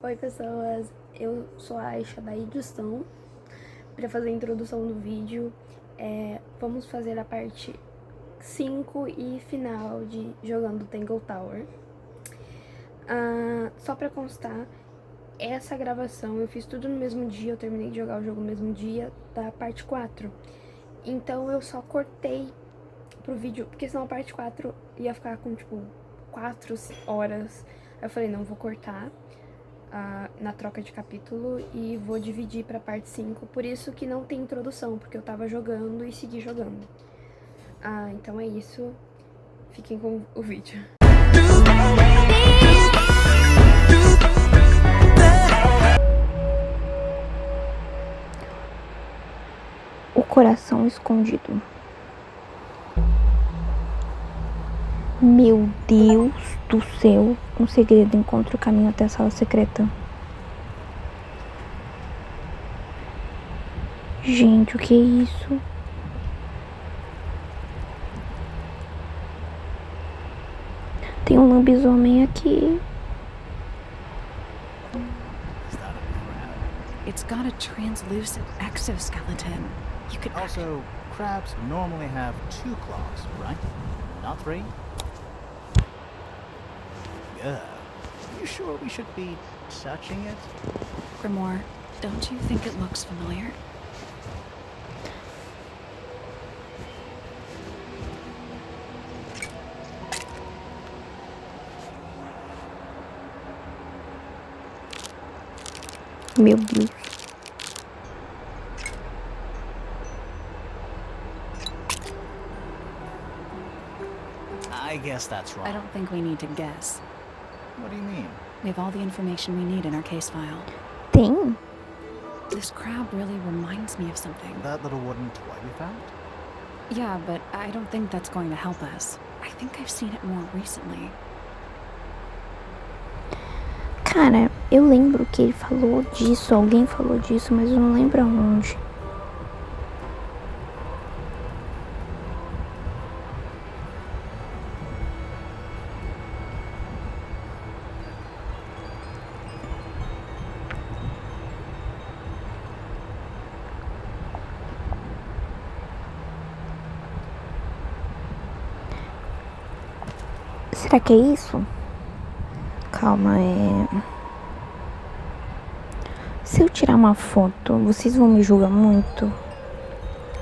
Oi pessoas, eu sou a Aisha da edição. Para fazer a introdução do vídeo, vamos fazer a parte 5 e final de Jogando Tangle Tower. Só para constar, essa gravação eu fiz tudo no mesmo dia, eu terminei de jogar o jogo no mesmo dia da parte 4. Então eu só cortei pro vídeo, porque senão a parte 4 ia ficar com tipo 4 horas. Aí eu falei, não, vou cortar na troca de capítulo e vou dividir pra parte 5, por isso que não tem introdução, porque eu tava jogando e segui jogando. Então é isso, fiquem com o vídeo. O coração escondido. Meu Deus do céu, um segredo encontra o caminho até a sala secreta. Gente, o que é isso? Tem um lobisomem aqui. It's got a translucent exoskeleton. You could also, crabs normally have 2 claws, right? Not 3? Yeah. You sure we should be touching it? Grimoire, don't you think it looks familiar? Meu Deus. I guess that's wrong. I don't think we need to guess. What do you mean? We have all the information we need in our case file. Tem? This crab really reminds me of something. That little wooden toy we found? Yeah, but I don't think that's going to help us. I think I've seen it more recently. Cara, eu lembro que ele falou disso, alguém falou disso, mas eu não lembro aonde. Será que é isso? Calma, Se eu tirar uma foto, vocês vão me julgar muito.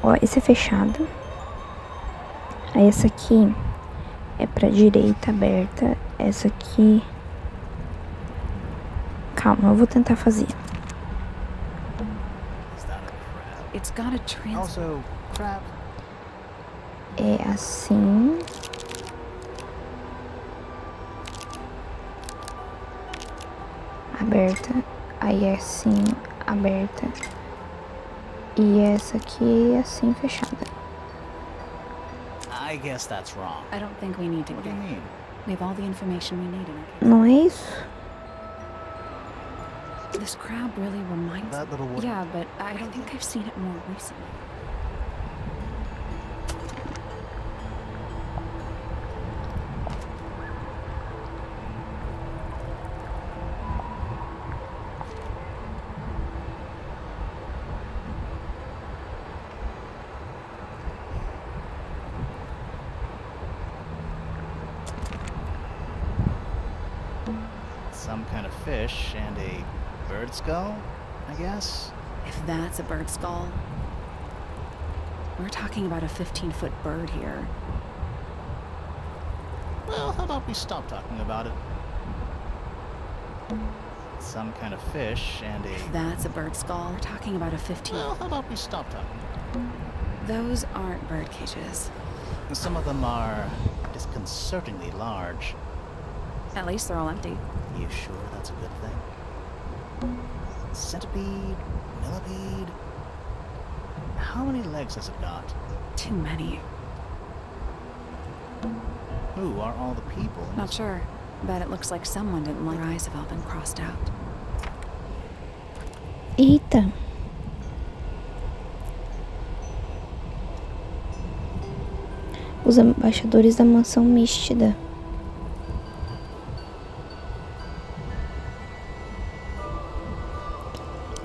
Ó, esse é fechado. Aí essa aqui é pra direita aberta. Essa aqui... Calma, eu vou tentar fazer. It's got a Also, crab. É assim. Aberta. Aí é assim, aberta. E essa aqui é assim, fechada. I guess that's wrong. I don't think we need to What do you guess. mean? We have all the information we need in our case. Não é isso? This crab really reminds That little wooden... Yeah, but I don't think I've seen it more recently. Some kind of fish and a bird skull, I guess? If that's a bird skull, we're talking about a 15-foot bird here. Well, how about we stop talking about it? Some kind of fish and a... If that's a bird skull, we're talking about a 15... Well, how about we stop talking? Those aren't bird cages. Some of them are disconcertingly large. At least they're all empty. You sure that's a good thing? Centipede, millipede. How many legs has it got? Too many. Who are all the people? Not sure, but it looks like someone didn't like their eyes have all been crossed out. Eita. Os embaixadores da mansão místida.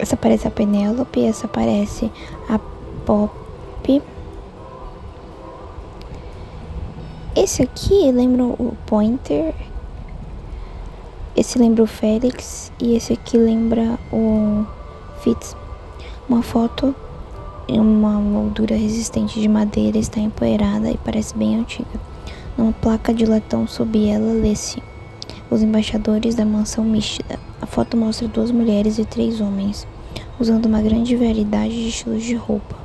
Essa parece a Penélope, essa parece a Pop. Esse aqui lembra o Pointer. Esse lembra o Félix. E esse aqui lembra o Fitz. Uma foto em uma moldura resistente de madeira está empoeirada e parece bem antiga. Numa placa de latão sob ela lê-se: os embaixadores da mansão Místida. A foto mostra 2 mulheres e 3 homens, usando uma grande variedade de estilos de roupa.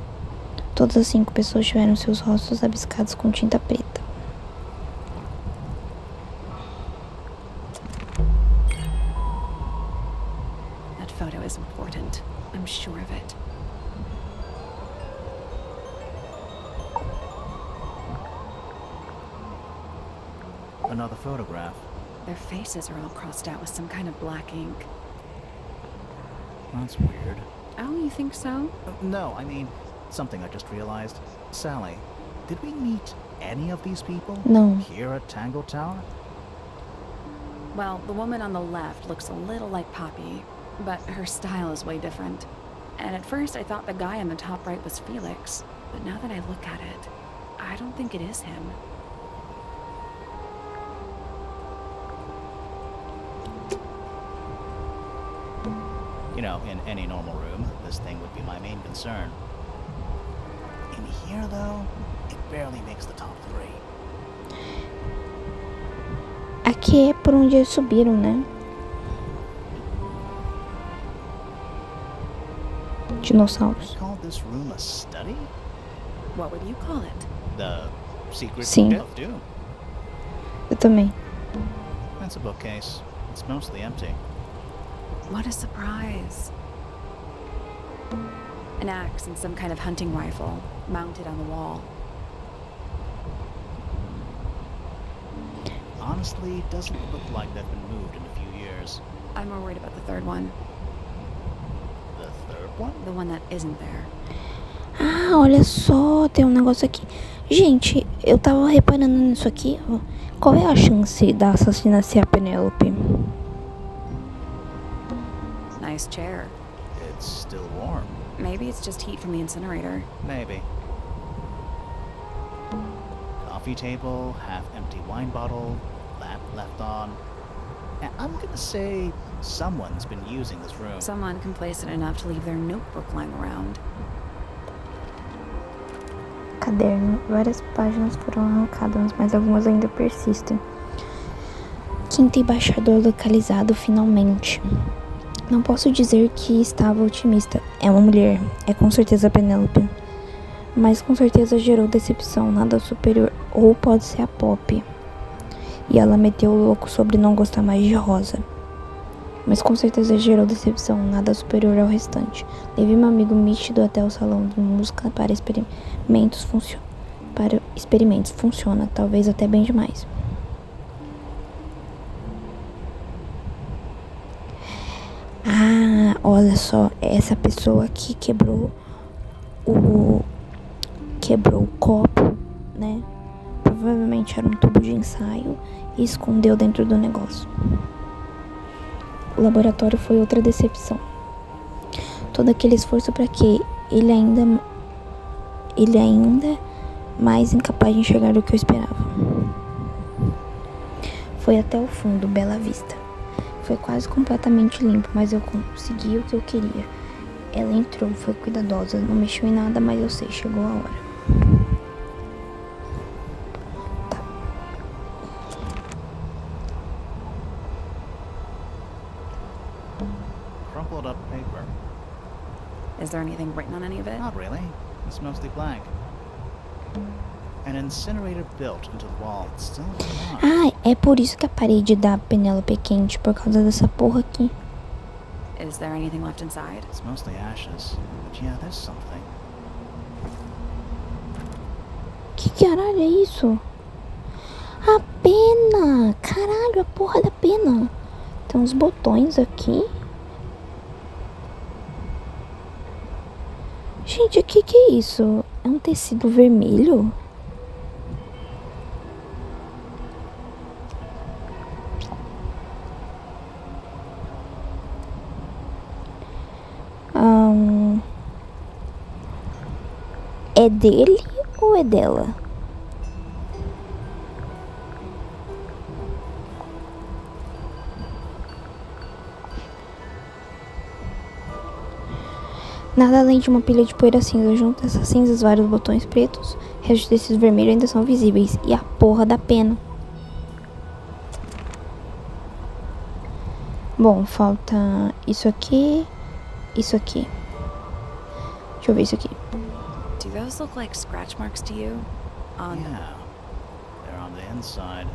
Todas as 5 pessoas tiveram seus rostos rabiscados com tinta preta. That photo is important. I'm sure of it. Another photograph. Their faces are all crossed out with some kind of black ink. That's weird. Oh, you think so? No, I mean, something I just realized. Sally, did we meet any of these people? No. Here at Tangle Tower? Well, the woman on the left looks a little like Poppy, but her style is way different. And at first I thought the guy on the top right was Felix, but now that I look at it, I don't think it is him. You know, in any normal room, this thing would be my main concern. In here, though, it barely makes the top 3. Aqui é por onde eles subiram, né? Dinossauros. You call this room a study? What would you call it? The secret Sim. of Doom. Eu também. That's a bookcase. It's mostly empty. What a surprise. An axe and some kind of hunting rifle mounted on the wall. Honestly, it doesn't look like they've been moved in a few years. I'm more worried about the third one. The third one? The one that isn't there. Ah, olha só, tem um negócio aqui. Gente, eu tava reparando nisso aqui, ó. Qual é a chance da assassina ser a Penélope? Nice chair. It's still warm. Maybe it's just heat from the incinerator. Maybe. Coffee table, half-empty wine bottle, lamp left on. And I'm gonna say someone's been using this room. Someone complacent enough to leave their notebook lying around. Caderno. Várias páginas foram arrancadas, mas algumas ainda persistem. Quinto embaixador localizado finalmente. Não posso dizer que estava otimista. É uma mulher. É com certeza a Penélope. Mas com certeza gerou decepção. Nada superior. Ou pode ser a Pop. E ela meteu o louco sobre não gostar mais de rosa. Mas com certeza gerou decepção. Nada superior ao restante. Levei meu amigo Místido até o salão de música para experimentos. Funciona. Talvez até bem demais. Ah, olha só, essa pessoa aqui quebrou o copo, né? Provavelmente era um tubo de ensaio e escondeu dentro do negócio. O laboratório foi outra decepção. Todo aquele esforço para quê? Ele ainda mais incapaz de enxergar do que eu esperava. Foi até o fundo, Bela Vista. Foi quase completamente limpo, mas eu consegui o que eu queria. Ela entrou, foi cuidadosa, não mexeu em nada, mas eu sei, chegou a hora. Tá. Crumpled up paper. Is there anything written on any of it? Not really. It's mostly blank. An incinerator built into the wall. It's still going on. Ah, é por isso que a parede da Penélope é quente, por causa dessa porra aqui. Is there anything left inside? It's mostly ashes. But yeah, there's something. Que caralho é isso? A pena! Caralho, a porra da pena. Tem uns botões aqui. Gente, o que é isso? É um tecido vermelho? É dele ou é dela? Nada além de uma pilha de poeira cinza. Junto a essas cinzas, vários botões pretos, restos de tecido vermelho ainda são visíveis. E a porra da pena. Bom, falta isso aqui, isso aqui. Deixa eu ver isso aqui. Do those look like scratch marks to you? Yeah, they're on the inside.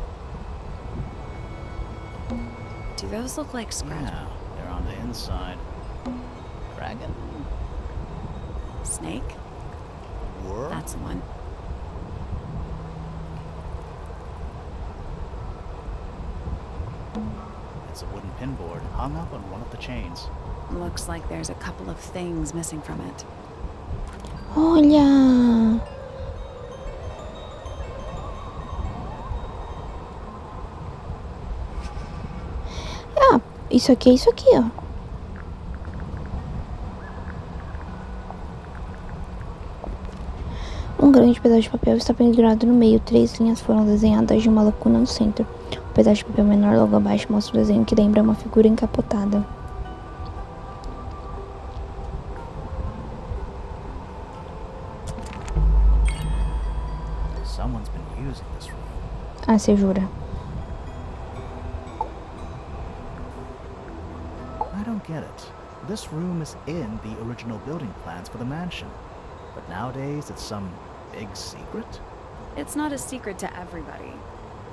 Do those look like scratch Yeah, they're on the inside. Dragon? Snake? Were? That's the one. It's a wooden pinboard hung up on one of the chains. Looks like there's a couple of things missing from it. Olha! Ah, isso aqui é isso aqui, ó. Um grande pedaço de papel está pendurado no meio. 3 linhas foram desenhadas de uma lacuna no centro. O pedaço de papel menor logo abaixo mostra um desenho que lembra uma figura encapotada. Someone's been using this room. Ah, você jura? I don't get it. This room is in the original building plans for the mansion. But nowadays it's some big secret? It's not a secret to everybody.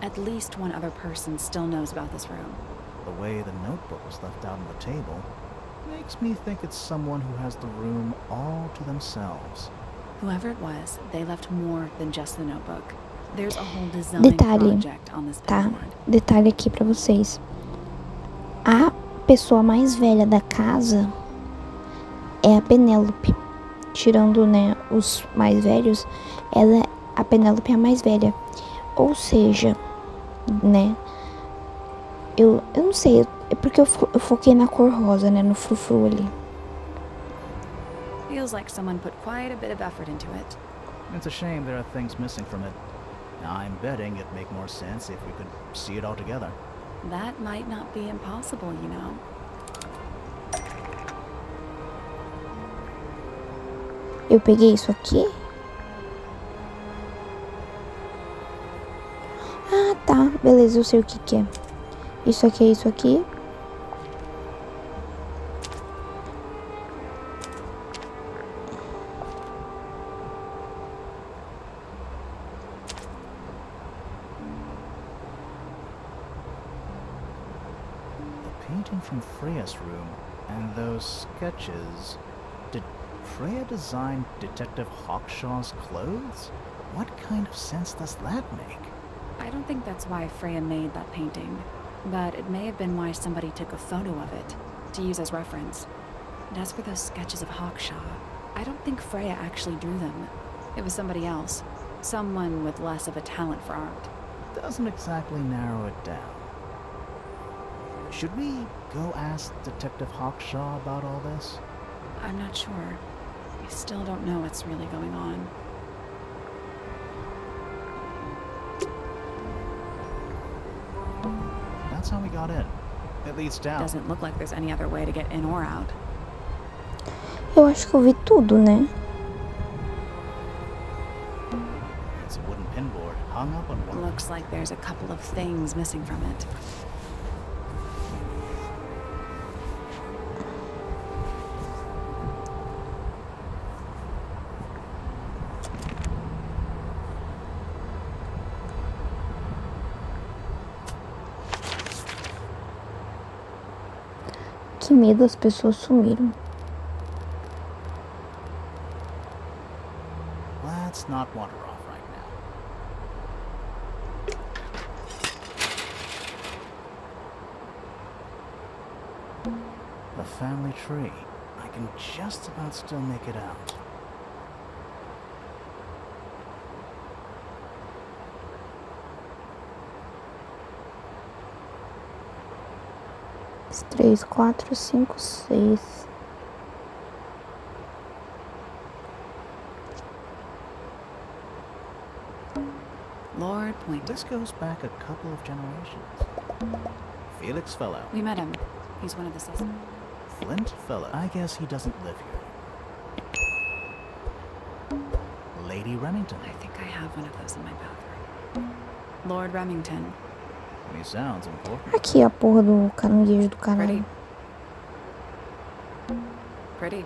At least one other person still knows about this room. The way the notebook was left out on the table makes me think it's someone who has the room all to themselves. Whoever it was, they left more than just the notebook. There's a whole design Detalhe, project on this tá? pinboard. Detalhe aqui pra vocês. A pessoa mais velha da casa é a Penélope. Tirando, né, os mais velhos, a Penélope é a mais velha. Ou seja, né, eu não sei, é porque eu foquei na cor rosa, né, no frufru ali. Feels like someone put quite a bit of effort into it. It's a shame there are things missing from it. Now I'm betting it'd make more sense if we could see it all together. That might not be impossible, you know. Eu peguei isso aqui. Ah, tá. Beleza, eu sei o que que é. Isso aqui é isso aqui. The painting from Freya's room and those sketches. Did Freya design Detective Hawkshaw's clothes? What kind of sense does that make? I don't think that's why Freya made that painting, but it may have been why somebody took a photo of it to use as reference. And as for those sketches of Hawkshaw, I don't think Freya actually drew them. It was somebody else, someone with less of a talent for art. Doesn't exactly narrow it down. Should we go ask Detective Hawkshaw about all this? I'm not sure. I still don't know what's really going on. That's how we got in. It leads down. Doesn't look like there's any other way to get in or out. Eu acho que eu vi tudo, né? It's a wooden pinboard hung up on one. Looks like there's a couple of things missing from it. Que medo, as pessoas sumiram. Let's not wander off right now. The family tree. I can just about still make it out. Três, quatro, cinco, seis. card pointer. This goes back a couple of generations. Felix Fellow. We met him. He's one of the suspects. Flint Fellow. I guess he doesn't live here. Lady Remington. I think I have one of those in my bathroom. Lord Remington. He sounds important. Aqui a porra do caranguejo do caralho. Pretty.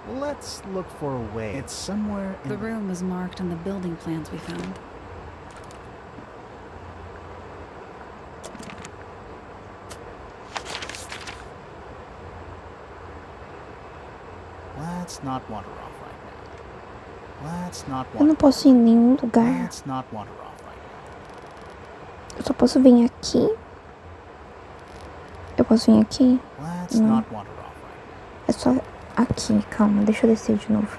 Let's look for a way. It's somewhere in The room was marked on the building plans we found. Let's not wander off right now. Let's not Eu não wander. posso ir em nenhum lugar. Let's not wander off right now. Eu só posso vir aqui. Eu posso vir aqui? Let's Não. not wander off right É só aqui. Calma, deixa eu descer de novo.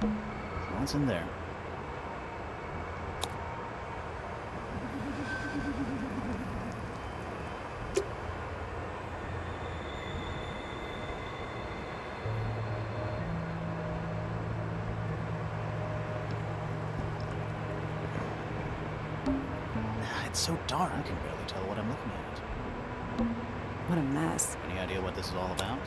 now. What's in there? It's so dark, I can barely tell what I'm looking at. What a mess. Any idea what this is all about?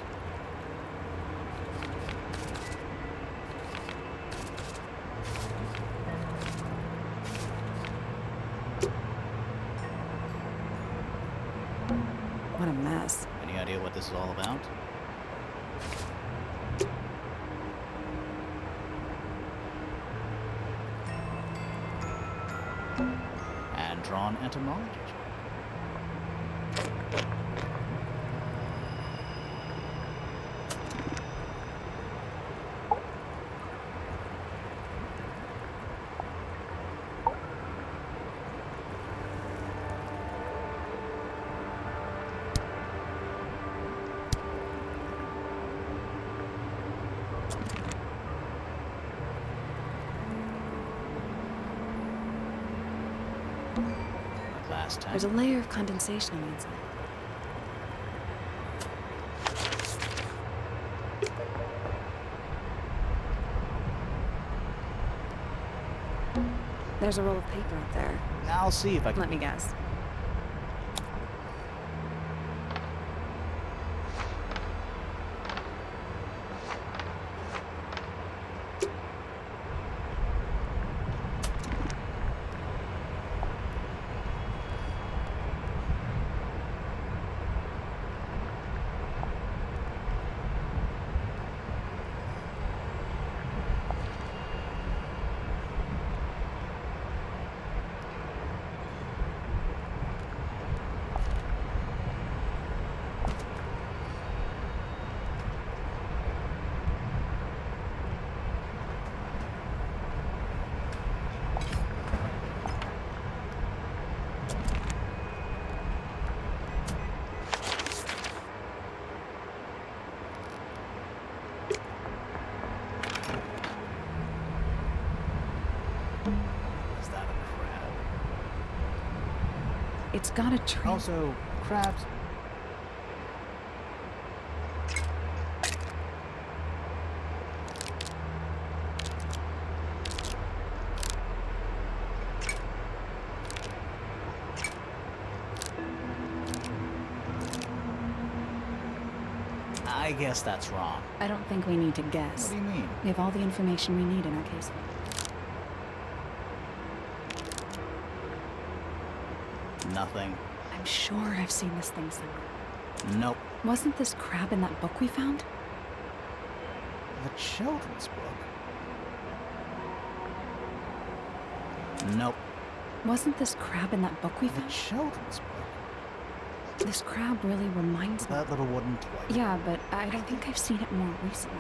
What a mess. Any idea what this is all about? And drawn etymology. Last time. There's a layer of condensation on the inside. There's a roll of paper up there. I'll see if I can. Let me guess. Is that a crab? It's got a tree. Also, crabs. I guess that's wrong. I don't think we need to What guess. do you mean? We have all the information we need in our case. Nothing. I'm sure I've seen this thing somewhere. Nope. Wasn't this crab in that book we found? The children's book. Nope. Wasn't this crab in that book we The found? children's book. This crab really reminds me. That little wooden toy. Yeah, but I don't think I've seen it more recently.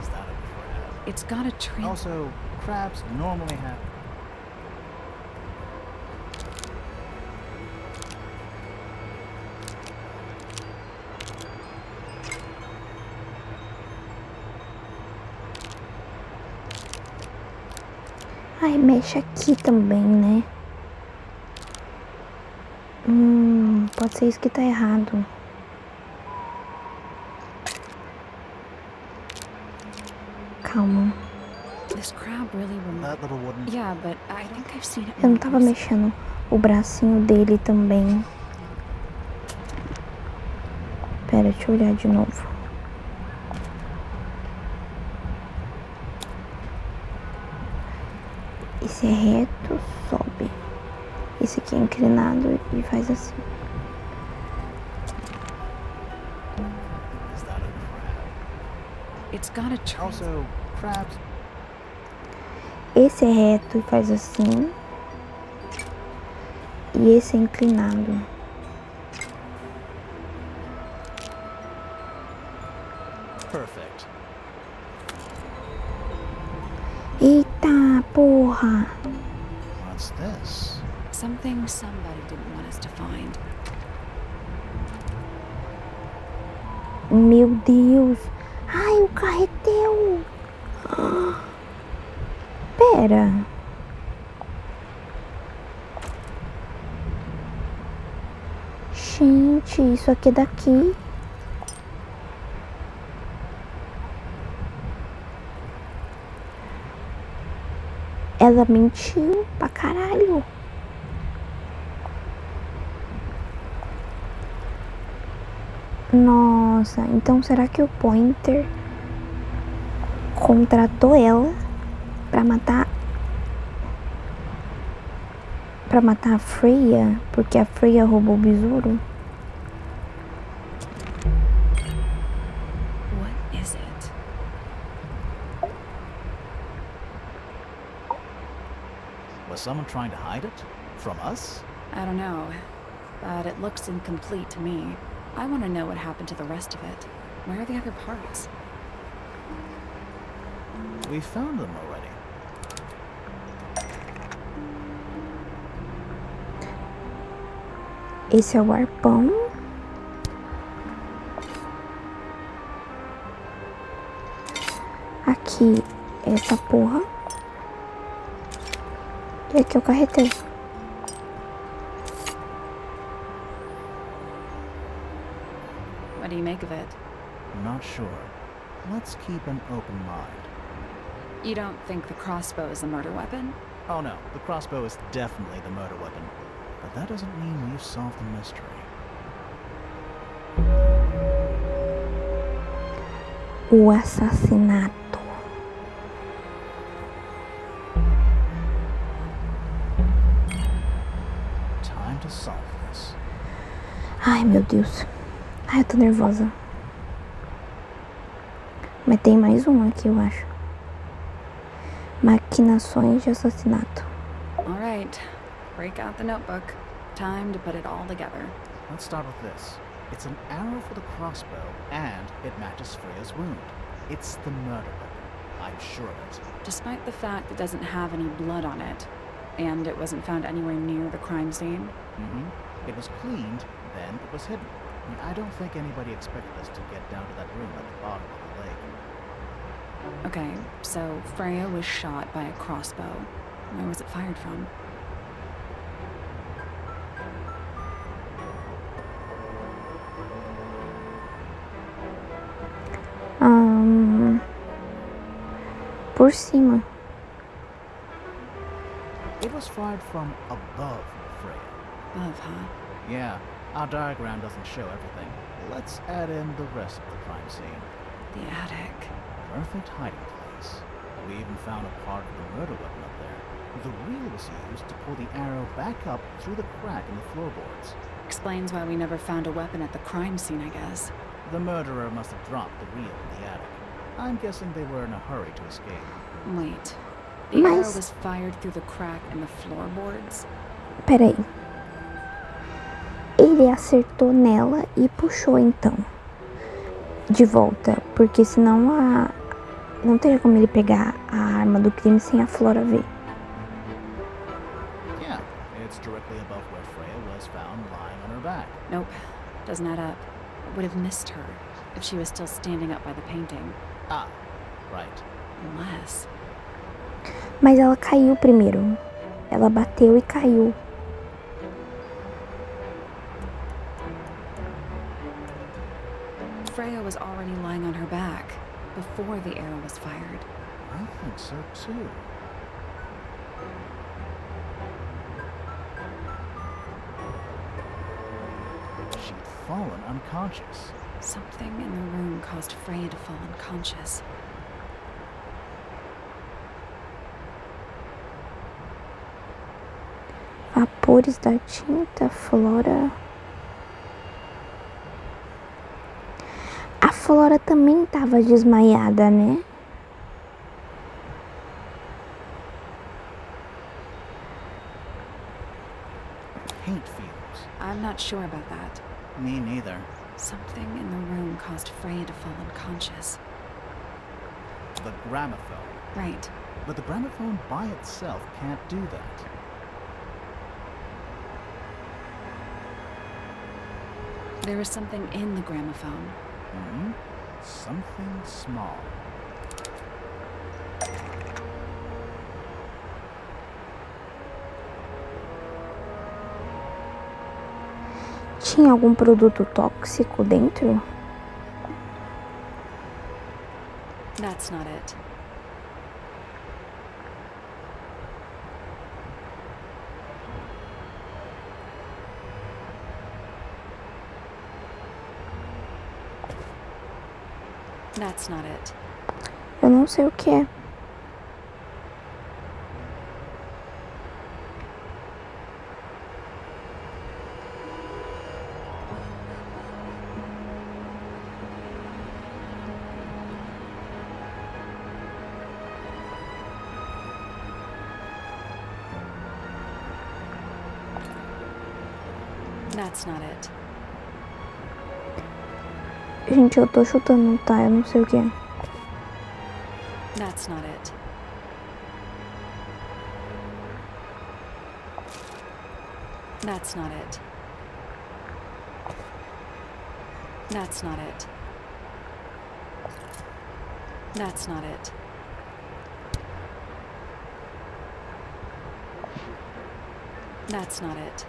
Is that a crab? It's got a trans... Also, crabs normally have... Ai, mexe aqui também, né? Pode ser isso que tá errado. Calma. This crab really That little wooden... Yeah, but I think I've seen it. Eu não tava mexendo o bracinho dele também. Pera, deixa eu olhar de novo. Esse é reto, sobe. Esse aqui é inclinado e faz assim. Is that a crab? It's got a trans... Also, crabs... Esse é reto e faz assim. E esse é inclinado. Perfect. Eita, porra! What's this? Something somebody didn't want us to find. Meu Deus! Ai, o carretel! Pera! Gente, isso aqui é daqui. Ela mentiu pra caralho. Nossa, então será que o Pointer contratou ela pra matar a Freya? Porque a Freya roubou o besouro? What is it? Was someone trying to hide it? From us? I don't know, but it looks incomplete to me. I want to know what happened to the rest of it. Where are the other parts? We found them already. Esse é o arpão. Aqui, essa porra. E aqui eu carretei. What do you make of it? Not sure. Let's keep an open mind. You don't think the crossbow is a murder weapon? Oh no, the crossbow is definitely the murder weapon. But that doesn't mean we've solved the mystery. O assassinato. Time to solve this. Ai, meu Deus. Ai, eu tô nervosa. Mas tem mais um aqui, eu acho. Maquinações de assassinato. All right, break out the notebook. Time to put it all together. Let's start with this. It's an arrow for the crossbow, and it matches Freya's wound. It's the murder weapon. I'm sure of it. Despite the fact it doesn't have any blood on it, and it wasn't found anywhere near the crime scene. It was cleaned, then it was hidden. I don't think anybody expected us to get down to that room at the bottom of the lake. Okay, so Freya was shot by a crossbow. Where was it fired from? Por cima. It was fired from above Freya. Above, huh? Yeah, our diagram doesn't show everything. Let's add in the rest of the crime scene. The attic. Perfect hiding place. We even found a part of the murder weapon up there. The reel was used to pull the arrow back up through the crack in the floorboards. Explains why we never found a weapon at the crime scene, I guess. The murderer must have dropped the reel in the attic. I'm guessing they were in a hurry to escape. Wait. The arrow Mas... was fired through the crack in the floorboards? Peraí. Ele acertou nela e puxou então. De volta Porque senão não teria como ele pegar a arma do crime sem a Flora ver. Yeah, it's directly above where Freya was found lying on her back. Nope, doesn't add up. I would have missed her if she was still standing up by the painting. Ah, right. Unless... Mas ela caiu primeiro. Ela bateu e caiu. Freya was already lying on her back before the arrow was fired. I think so too. She'd fallen unconscious. Something in the room caused Freya to fall unconscious. Vapores da tinta, Flora. A Flora também estava desmaiada, né? Paint fumes. I'm not sure about that. Me neither. Something in the room caused Freya to fall unconscious. The gramophone. Right. But the gramophone by itself can't do that. There was something in the gramophone. Hmm? Something small. Tinha algum produto tóxico dentro? That's not it. That's not it. Eu não sei o que é. That's not it. Gente, eu tô chutando, tá? Eu não sei o que é. That's not it. That's not it. That's not it. That's not it. That's not it.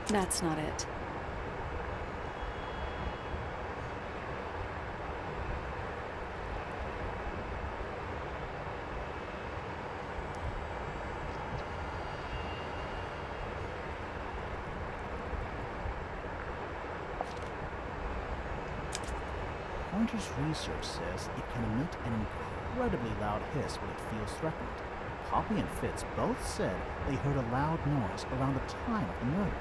That's not it. Pointer's research says it can emit an incredibly loud hiss when it feels threatened. Poppy and Fitz both said they heard a loud noise around the time of the murder.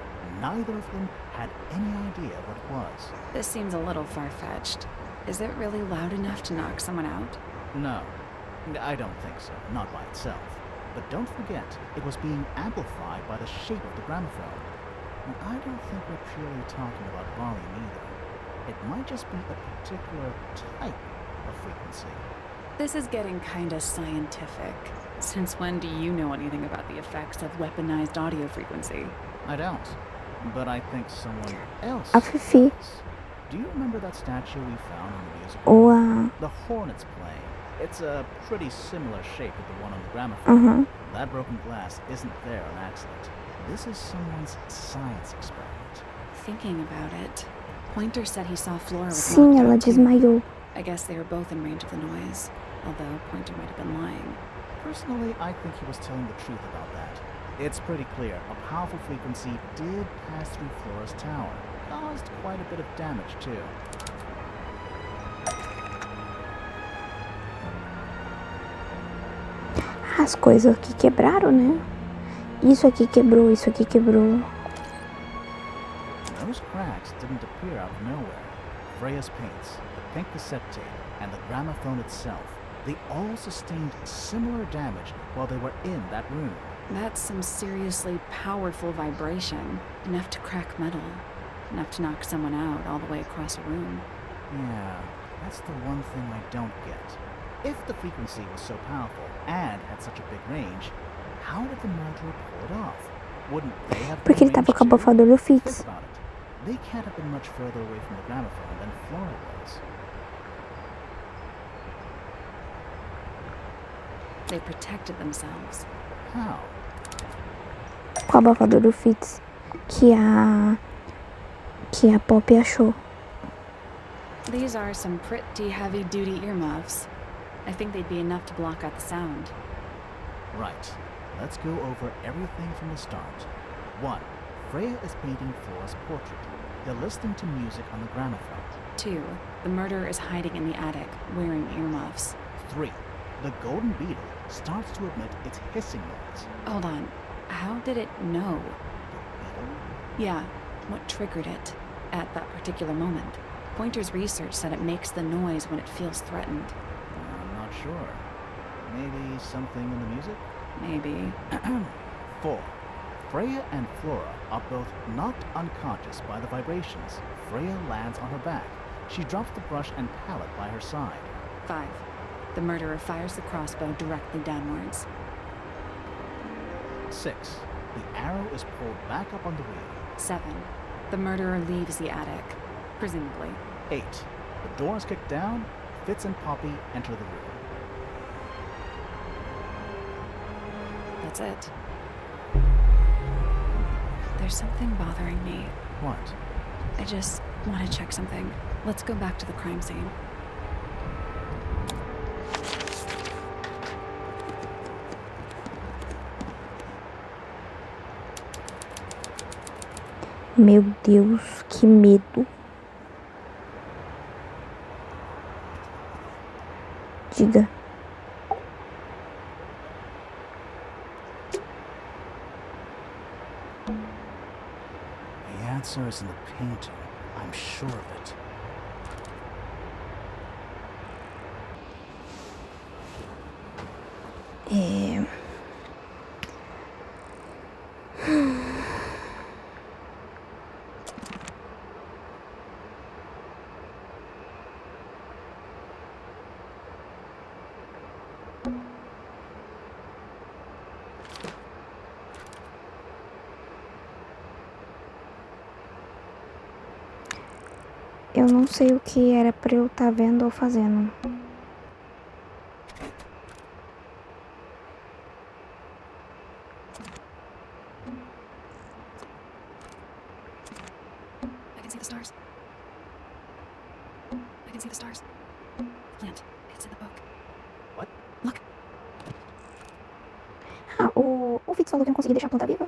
Neither of them had any idea what it was. This seems a little far-fetched. Is it really loud enough to knock someone out? No, I don't think so, not by itself. But don't forget, it was being amplified by the shape of the gramophone. And I don't think we're purely talking about volume either. It might just be a particular type of frequency. This is getting kinda scientific. Since when do you know anything about the effects of weaponized audio frequency? I don't, but I think someone else A Fifi. does. Do you remember that statue we found in the musical? Ou a... The hornet's playing. It's a pretty similar shape to the one on the gramophone. Aham. That broken glass isn't there on accident. This is someone's science experiment. Thinking about it, Pointer said he saw Flora was Sim, knocked ela out too. desmaiou. I guess they were both in range of the noise, although Pointer might have been lying. Personally, I think he was telling the truth about that. It's pretty clear a powerful frequency did pass through Flora's tower. Caused quite a bit of damage, too. As coisas aqui quebraram, né? Isso aqui quebrou, isso aqui quebrou. Those cracks didn't appear out of nowhere. Freya's paints, the pink cassette tape, and the gramophone itself, they all sustained similar damage while they were in that room. That's some seriously powerful vibration. Enough to crack metal. Enough to knock someone out all the way across a room. Yeah, that's the one thing I don't get. If the frequency was so powerful and had such a big range, how did the murderer pull it off? Wouldn't they have Porque ele tava com a abafador do Think Fitz. about it. They can't have been much further away from the gramophone than Flora was. They protected themselves. How? Com o abafador do Fitz. Que a Pop achou. These are some pretty heavy-duty earmuffs. I think they'd be enough to block out the sound. Right. Let's go over everything from the start. 1. Freya is painting Flora's portrait. They're listening to music on the gramophone. 2. The murderer is hiding in the attic, wearing earmuffs. 3. The golden beetle starts to emit its hissing noise. Hold on. How did it know? The beetle? Yeah, what triggered it at that particular moment? Pointer's research said it makes the noise when it feels threatened. I'm not sure. Maybe something in the music? Maybe. 4. Freya and Flora are both knocked unconscious by the vibrations. Freya lands on her back. She drops the brush and palette by her side. 5. The murderer fires the crossbow directly downwards. 6. The arrow is pulled back up on the wheel. 7. The murderer leaves the attic, presumably. 8. The door is kicked down. Fitz and Poppy enter the room. That's it. There's something bothering me. What? I just want to check something. Let's go back to the crime scene. Meu Deus, que medo. Diga. The answer is in the painting. I'm sure of it. Eu não sei o que era pra eu estar vendo ou fazendo. I can see the stars. I can see the stars. Plant. It's in the book. What? Look. Ah, o Fitz falou que não conseguia deixar a planta viva.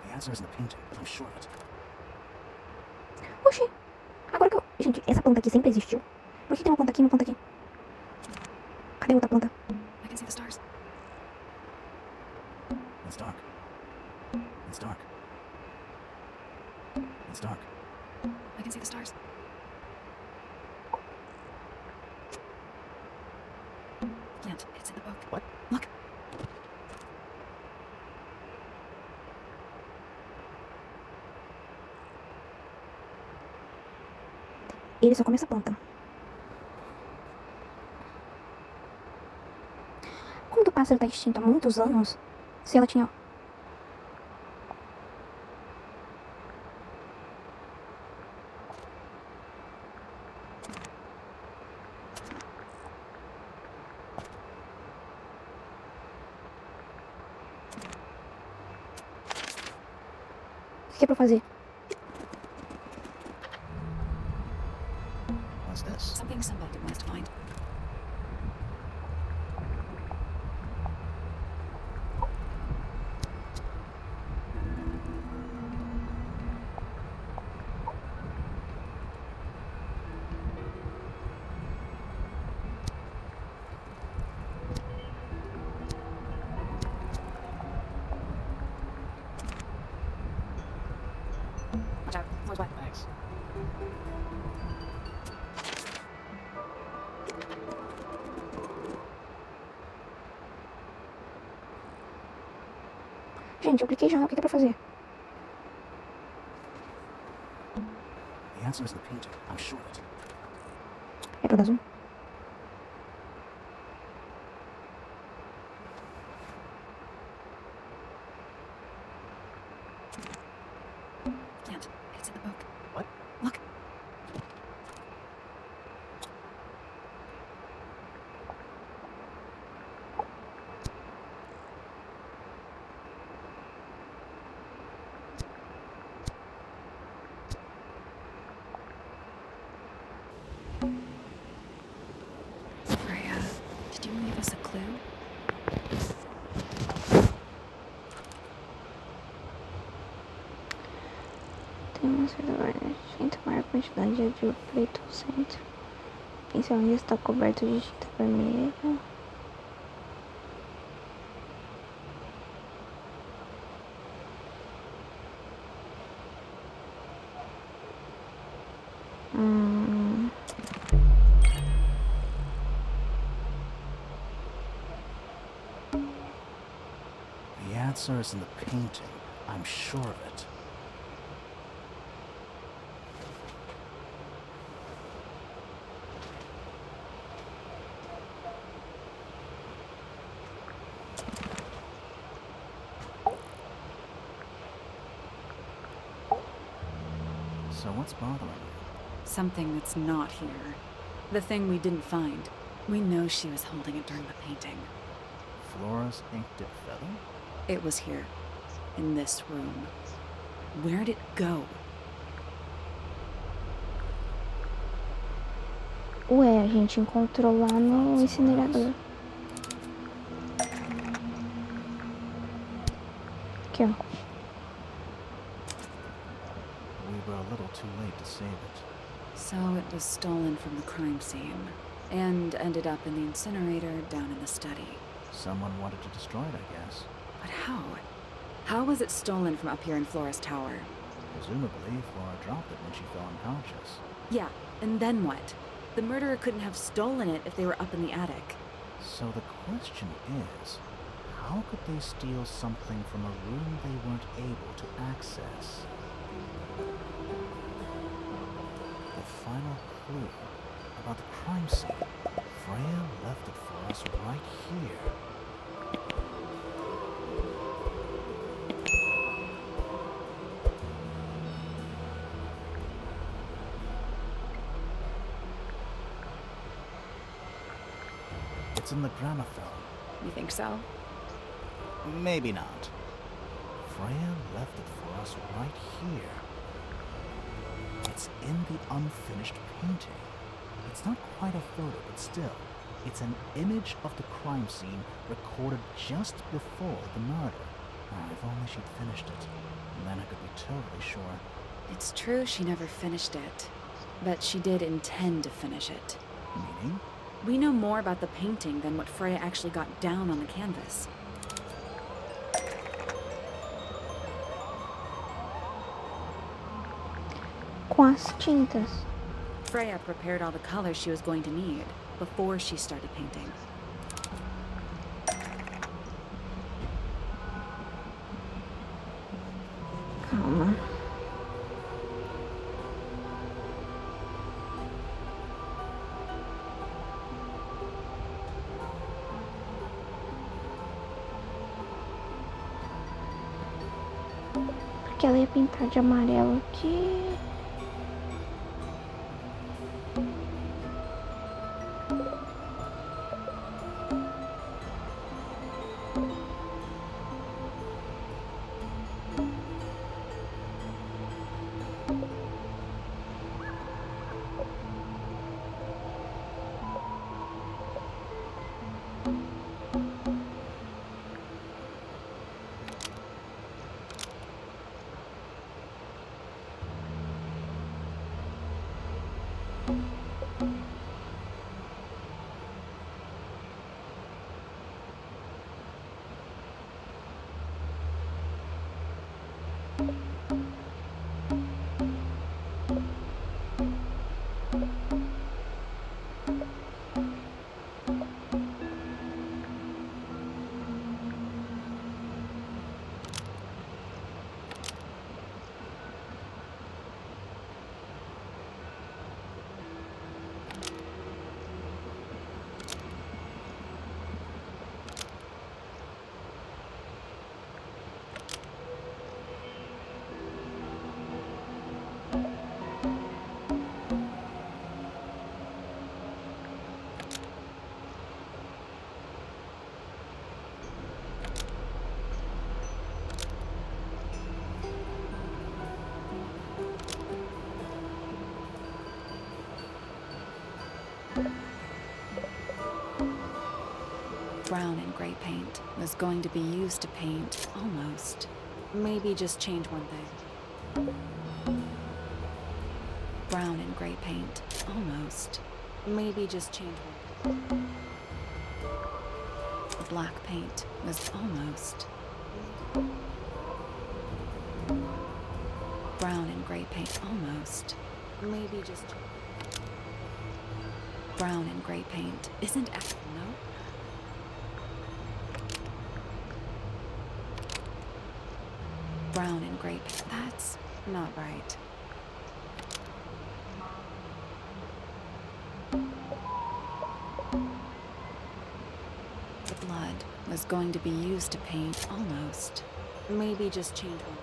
The answer is in the painting. I'm sure of it. Oxi. Agora que eu... Gente, essa planta aqui sempre existiu. Por que tem uma planta aqui e uma planta aqui? Cadê outra planta? I can see the stars. It's dark. It's dark. It's dark. I can see the stars. Plant. It's in the book. What? Look. Ele só come essa planta. Como o pássaro tá extinto há muitos anos, se ela tinha... O que é pra eu fazer? What's this? Something somebody must find. Gente, eu cliquei já, o que dá pra fazer? The answer is the painting. I'm sure of it. É pra dar zoom? Can't. It's in the book. What? Look. Freya, did you leave us a clue? Tem uma certa variedade de tinta, maior quantidade de preto ao centro. O pincel ainda está coberto de tinta vermelha. The answer is in the painting. I'm sure of it. So what's bothering you? Something that's not here. The thing we didn't find. We know she was holding it during the painting. Flora's ink dip feather? It was here. In this room. Where'd it go? Ué, a gente encontrou lá no incinerador. Aqui, ó. We were a little too late to save it. So it was stolen from the crime scene. And ended up in the incinerator down in the study. Someone wanted to destroy it, I guess. But how? How was it stolen from up here in Flora's tower? Presumably, Flora dropped it when she fell unconscious. Yeah, and then what? The murderer couldn't have stolen it if they were up in the attic. So the question is, how could they steal something from a room they weren't able to access? The final clue about the crime scene. Freya left it for us right here. It's in the gramophone. You think so? Maybe not. Freya left it for us right here. It's in the unfinished painting. It's not quite a photo, but still, it's an image of the crime scene recorded just before the murder. If only she'd finished it, and then I could be totally sure. It's true she never finished it. But she did intend to finish it. Meaning? We know more about the painting than what Freya actually got down on the canvas. Com as tintas. Freya prepared all the colors she was going to need before she started painting. Calma. Porque ela ia pintar de amarelo aqui. Brown and gray paint was going to be used to paint, almost. Maybe just change one thing. Brown and gray paint, almost. Maybe just change one. The black paint was almost. Brown and gray paint, almost. Maybe just. Brown and gray paint isn't actually, no? Brown and gray paint, that's not right. The blood was going to be used to paint, almost. Maybe just change one.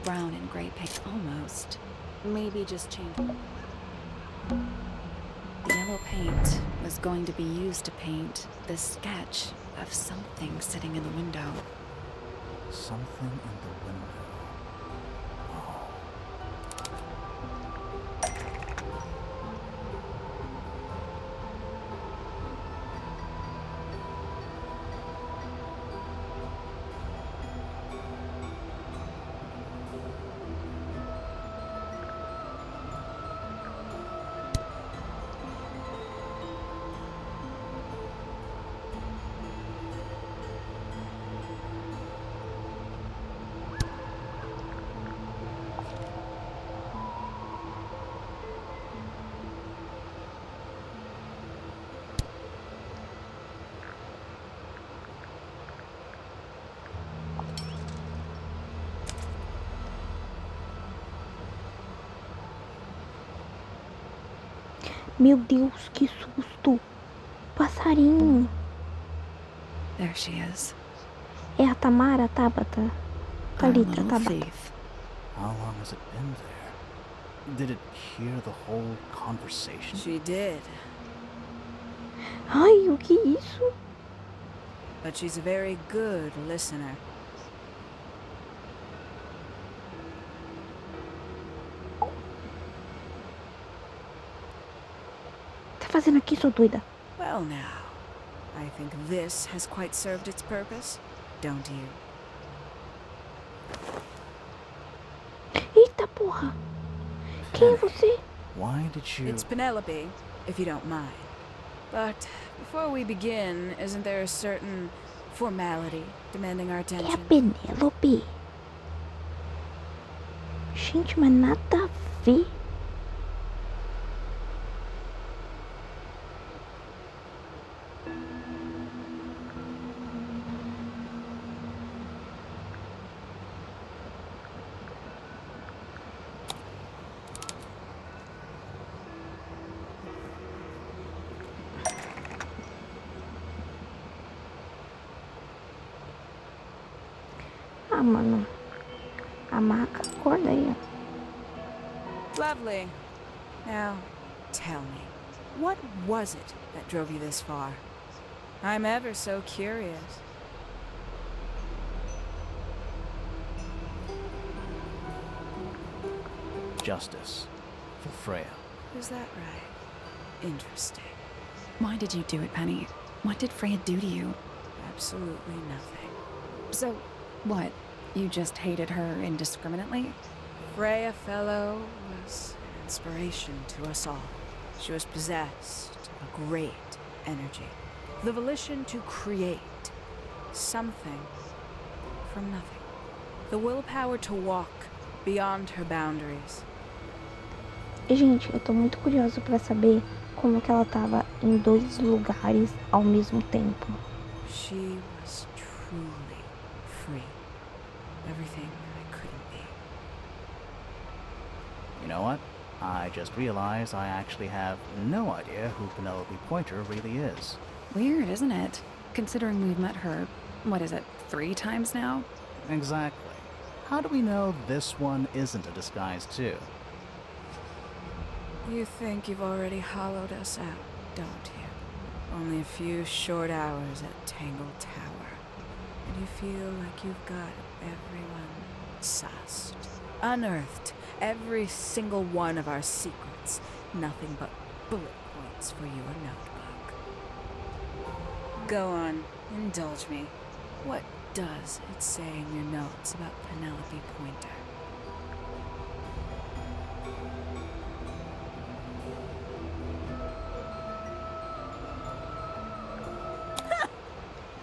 Brown and gray paint, almost. Maybe just change one. The yellow paint was going to be used to paint the sketch of something sitting in the window. Something in the window. Meu Deus, que susto! Passarinho! There she is. É a Tamara, Tabata. Tá Our ali, little Tabata. thief. How long has it been there? Did it hear the whole conversation? She did, Ai, o que é isso? but she's a very good listener. Tá fazendo aqui, sua doida? Well now, I think this has quite served its purpose, don't you? Eita porra! Quem é você? Why did you... It's Penelope, if you don't mind. But before we begin, isn't there a certain formality demanding our É a attention? Penélope. Gente, mas nada a ver. Ah, mano. A maca, acorda aí, ó. Lovely. Now, tell me, what was it that drove you this far? I'm ever so curious. Justice for Freya. Is that right? Interesting. Why did you do it, Penny? What did Freya do to you? Absolutely nothing. So, what? You just hated her indiscriminately? Freya Fellow was an inspiration to us all. She was possessed of a great energy, the volition to create something from nothing, the willpower to walk beyond her boundaries. E, gente, eu tô muito curiosa pra saber como que ela tava em dois lugares ao mesmo tempo. She was truly free. Everything I couldn't be. You know what? I just realized I actually have no idea who Penelope Pointer really is. Weird, isn't it? Considering we've met her, what is it, 3 times now? Exactly. How do we know this one isn't a disguise too? You think you've already hollowed us out, don't you? Only a few short hours at Tangle Tower, and you feel like you've got everyone sussed, unearthed every single one of our secrets. Nothing but bullet points for your notebook. Go on, indulge me. What does it say in your notes about Penelope Pointer?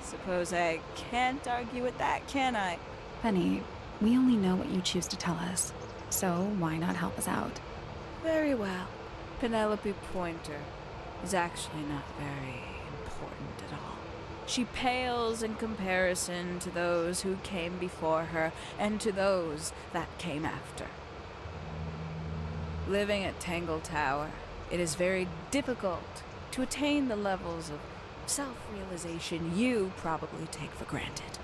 Suppose I can't argue with that, can I? Penny, we only know what you choose to tell us, so why not help us out? Very well. Penelope Pointer is actually not very important at all. She pales in comparison to those who came before her and to those that came after. Living at Tangle Tower, it is very difficult to attain the levels of self-realization you probably take for granted.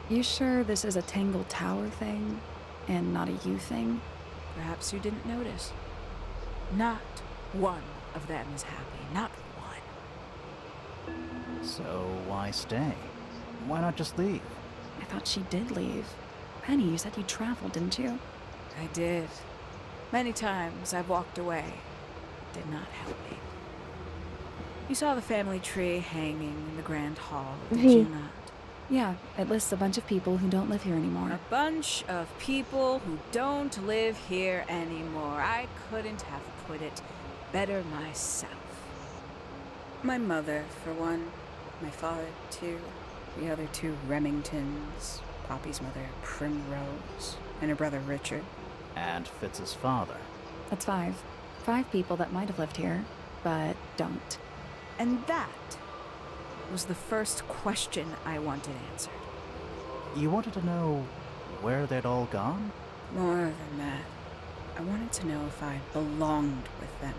You sure this is a Tangle Tower thing and not a you thing? Perhaps you didn't notice. Not one of them is happy, not one. So why stay? Why not just leave? I thought she did leave. Penny, you said you traveled, didn't you? I did. Many times I've walked away. It did not help me. You saw the family tree hanging in the grand hall, did you not? Yeah, it lists a bunch of people who don't live here anymore. A bunch of people who don't live here anymore. I couldn't have put it better myself. My mother, for one. My father, too. The other two Remingtons. Poppy's mother, Primrose. And her brother, Richard. And Fitz's father. That's 5. 5 people that might have lived here, but don't. And that was the first question I wanted answered. You wanted to know where they'd all gone? More than that, I wanted to know if I belonged with them.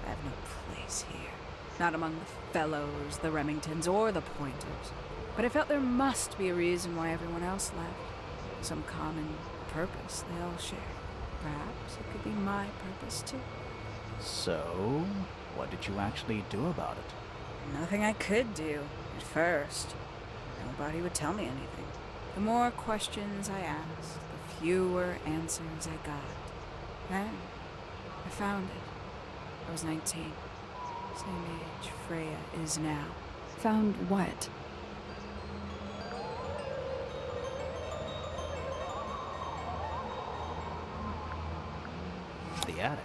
I have no place here. Not among the Fellows, the Remingtons, or the Pointers. But I felt there must be a reason why everyone else left. Some common purpose they all share. Perhaps it could be my purpose too. So, what did you actually do about it? Nothing I could do, at first. Nobody would tell me anything. The more questions I asked, the fewer answers I got. Then, I found it. I was 19. Same age Freya is now. Found what? The attic.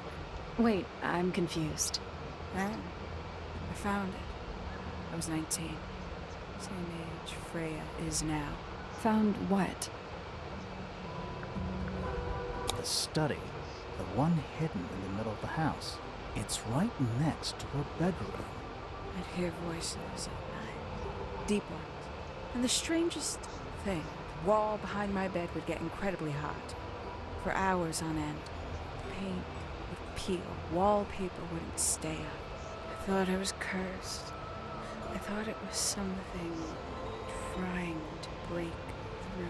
Wait, I'm confused. Then, I found it. I was 19. Same age Freya is now. Found what? The study. The one hidden in the middle of the house. It's right next to her bedroom. I'd hear voices at night. Deep ones. And the strangest thing, the wall behind my bed would get incredibly hot. For hours on end. The paint would peel. Wallpaper wouldn't stay up. I thought I was cursed. I thought it was something trying to break through.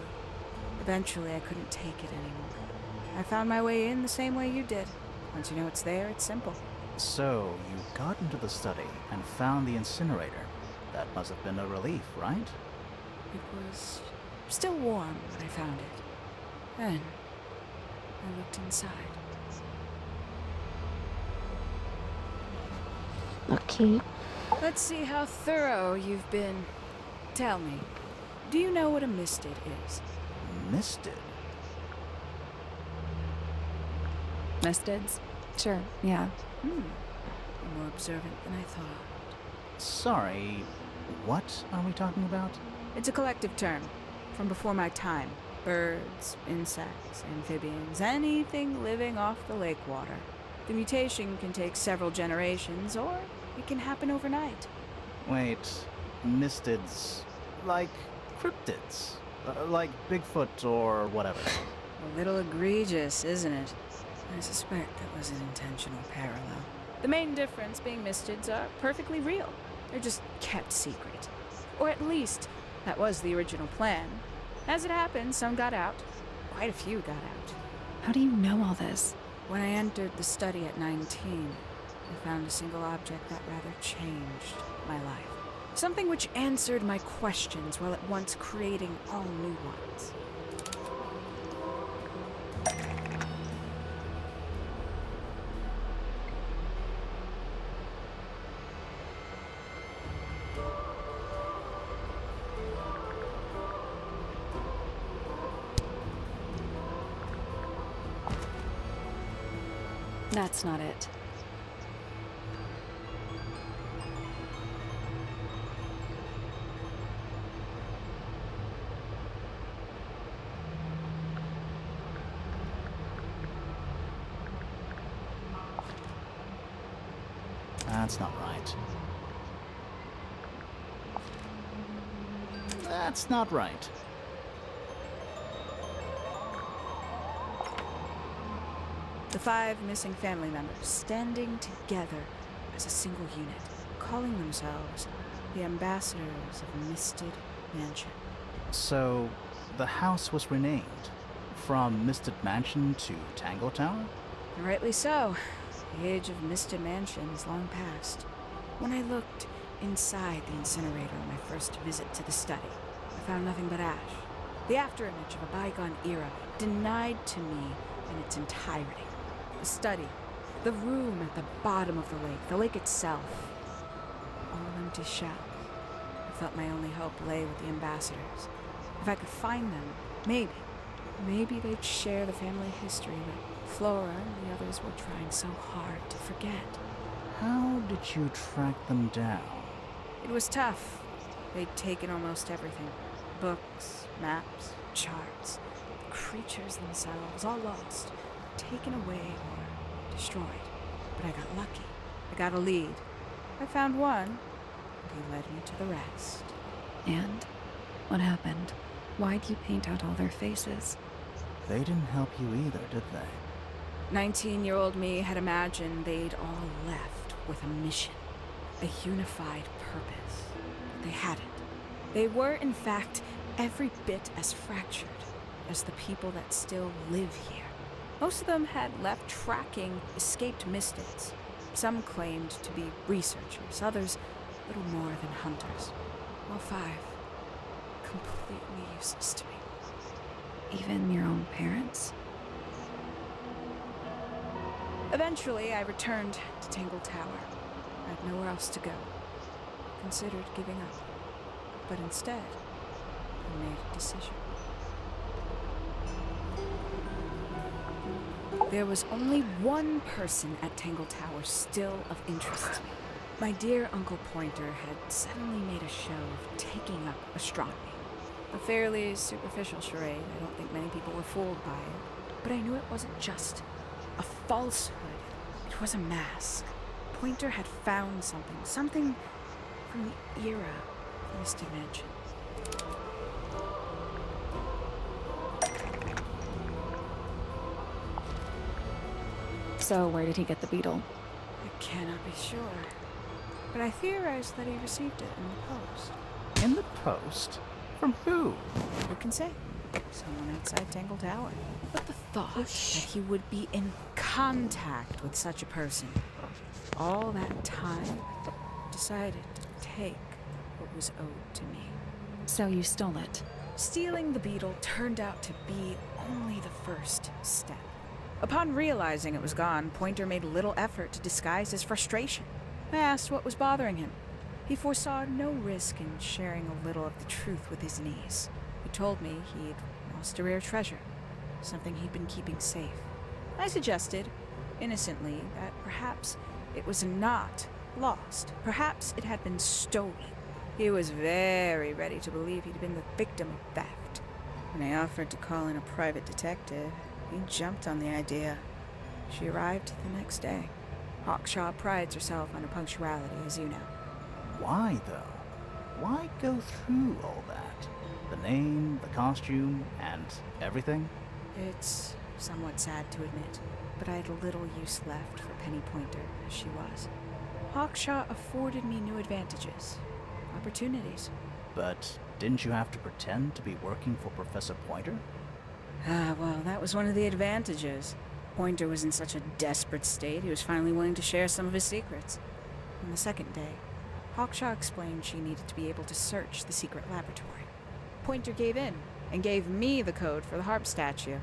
Eventually, I couldn't take it anymore. I found my way in the same way you did. Once you know it's there, it's simple. So, you got into the study and found the incinerator. That must have been a relief, right? It was still warm when I found it. Then, I looked inside. Ok. Let's see how thorough you've been. Tell me, do you know what a misted is? Misted? Mistids? Sure, yeah. You're more observant than I thought. Sorry, what are we talking about? It's a collective term from before my time. Birds, insects, amphibians, anything living off the lake water. The mutation can take several generations, or it can happen overnight. Wait, mistids. Like cryptids. Like Bigfoot or whatever. A little egregious, isn't it? I suspect that was an intentional parallel. The main difference being mistids are perfectly real. They're just kept secret. Or at least, that was the original plan. As it happened, some got out. Quite a few got out. How do you know all this? When I entered the study at 19, I found a single object that rather changed my life. Something which answered my questions while at once creating all new ones. That's not it. That's not right. That's not right. The 5 missing family members standing together as a single unit, calling themselves the ambassadors of a misted mansion. So, the house was renamed from Misted Mansion to Tangle Tower? And rightly so. The age of misted mansion is long past. When I looked inside the incinerator on my first visit to the study, I found nothing but ash. The afterimage of a bygone era, denied to me in its entirety. The study, the room at the bottom of the lake itself. All empty shells. I felt my only hope lay with the ambassadors. If I could find them, maybe they'd share the family history that Flora and the others were trying so hard to forget. How did you track them down? It was tough. They'd taken almost everything. Books, maps, charts. The creatures themselves, all lost. Taken away or destroyed. But I got lucky. I got a lead. I found one, and he led me to the rest. And? What happened? Why'd you paint out all their faces? They didn't help you either, did they? 19-year-old me had imagined they'd all left with a mission, a unified purpose. But they hadn't. They were, in fact, every bit as fractured as the people that still live here. Most of them had left tracking escaped mystics. Some claimed to be researchers, others little more than hunters. All 5 completely useless to me. Even your own parents? Eventually, I returned to Tangle Tower. I had nowhere else to go. Considered giving up. But instead, I made a decision. There was only one person at Tangle Tower still of interest to me. My dear Uncle Pointer had suddenly made a show of taking up astronomy. A fairly superficial charade. I don't think many people were fooled by it. But I knew it wasn't just a falsehood. It was a mask. Pointer had found something from the era of Misty Mansion. So where did he get the beetle? I cannot be sure, but I theorize that he received it in the post. In the post? From who? Who can say? Someone outside Tangle Tower. But the thought that he would be in contact with such a person, all that time, decided to take what was owed to me. So you stole it. Stealing the beetle turned out to be only the first step. Upon realizing it was gone, Pointer made little effort to disguise his frustration. I asked what was bothering him. He foresaw no risk in sharing a little of the truth with his niece. He told me he'd lost a rare treasure, something he'd been keeping safe. I suggested, innocently, that perhaps it was not lost. Perhaps it had been stolen. He was very ready to believe he'd been the victim of theft. When I offered to call in a private detective, he jumped on the idea. She arrived the next day. Hawkshaw prides herself on her punctuality, as you know. Why, though? Why go through all that? The name, the costume, and everything? It's somewhat sad to admit, but I had little use left for Penny Pointer as she was. Hawkshaw afforded me new advantages, opportunities. But didn't you have to pretend to be working for Professor Pointer? Well, that was one of the advantages. Pointer was in such a desperate state, he was finally willing to share some of his secrets. On the second day, Hawkshaw explained she needed to be able to search the secret laboratory. Pointer gave in and gave me the code for the harp statue.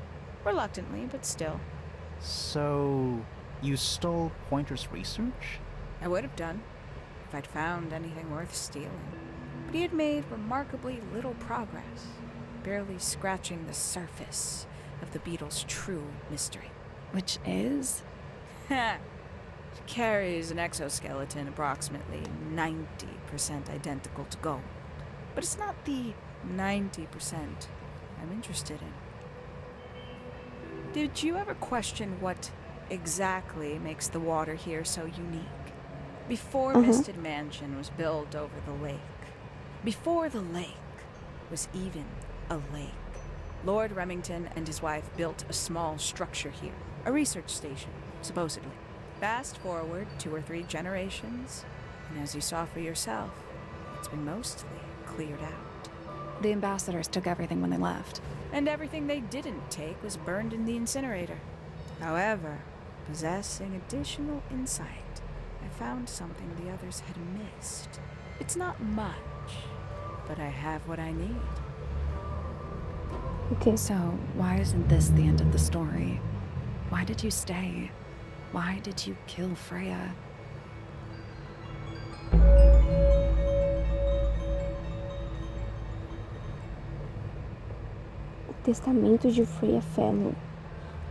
Reluctantly, but still. So, you stole Pointer's research? I would have done, if I'd found anything worth stealing. But he had made remarkably little progress, barely scratching the surface of the beetle's true mystery. Which is? She carries an exoskeleton approximately 90% identical to gold. But it's not the 90% I'm interested in. Did you ever question what exactly makes the water here so unique? Before Misted Mansion was built over the lake, before the lake was even a lake, Lord Remington and his wife built a small structure here, a research station, supposedly. Fast forward 2 or 3 generations, and as you saw for yourself, it's been mostly cleared out. The ambassadors took everything when they left. And everything they didn't take was burned in the incinerator. However, possessing additional insight, I found something the others had missed. It's not much, but I have what I need. Okay. So, why isn't this the end of the story? Why did you stay? Why did you kill Freya? Testamento de Freya Fellow.